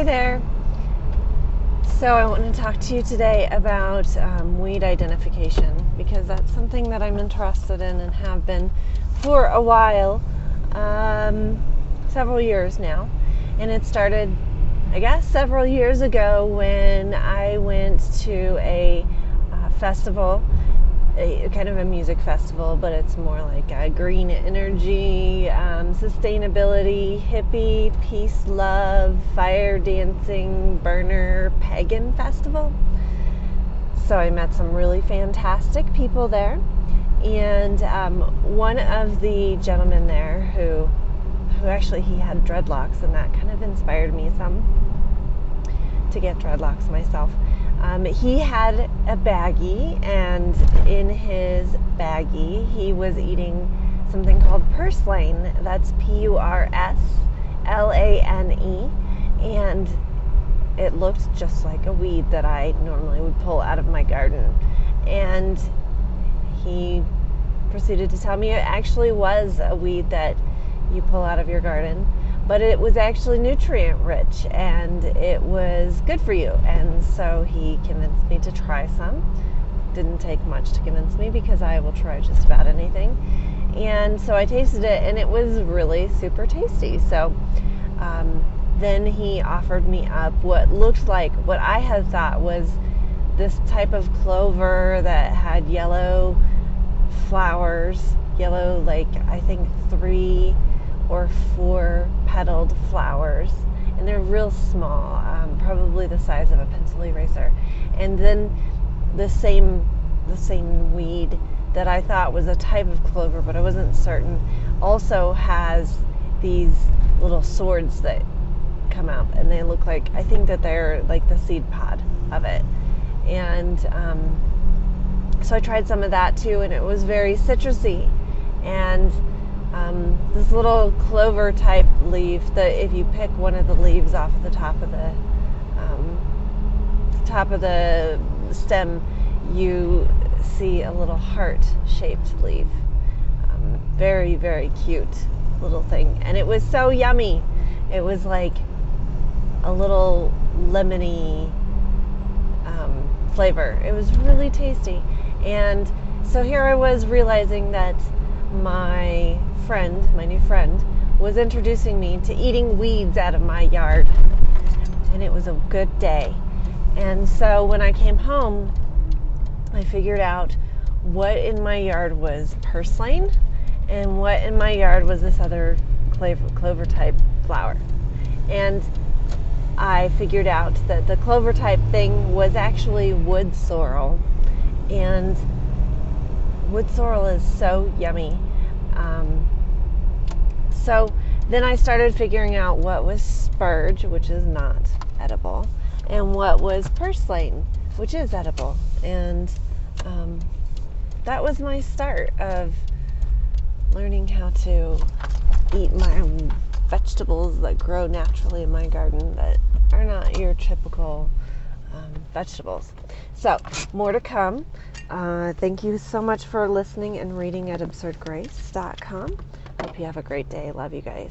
Hi there. So I want to talk to you today about weed identification, because that's something that I'm interested in and have been for a while, several years now. And it started, I guess, several years ago when I went to a festival, a kind of a music festival, but it's more like a green energy, sustainability, hippie, peace, love, fire dancing, burner, pagan festival. So I met some really fantastic people there, and one of the gentlemen there who actually he had dreadlocks, and that kind of inspired me some to get dreadlocks myself. He had a baggie, and in his baggie he was eating something called purslane. That's Purslane, and it looked just like a weed that I normally would pull out of my garden. And he proceeded to tell me it actually was a weed that you pull out of your garden, but it was actually nutrient rich and it was good for you. And so he convinced me to try some. Didn't take much to convince me, because I will try just about anything. And so I tasted it, and it was really super tasty. So then he offered me up what looked like, what I had thought was this type of clover that had yellow flowers, yellow, like I think 3 or 4 petaled flowers, and they're real small, probably the size of a pencil eraser. And then the same weed that I thought was a type of clover, but I wasn't certain, also has these little swords that come out, and they look like, I think that they're like the seed pod of it. And so I tried some of that too, and it was very citrusy. And this little clover type leaf, that if you pick one of the leaves off the top of the stem, you see a little heart-shaped leaf. Very, very cute little thing, and it was so yummy. It was like a little lemony flavor. It was really tasty. And so here I was realizing that my new friend was introducing me to eating weeds out of my yard, and it was a good day. And so when I came home, I figured out what in my yard was purslane and what in my yard was this other clover type flower. And I figured out that the clover type thing was actually wood sorrel, and wood sorrel is so yummy. So then I started figuring out what was spurge, which is not edible, and what was purslane, which is edible. And that was my start of learning how to eat my vegetables that grow naturally in my garden that are not your typical vegetables. So, more to come. Thank you so much for listening and reading at absurdgrace.com. Hope you have a great day. Love you guys.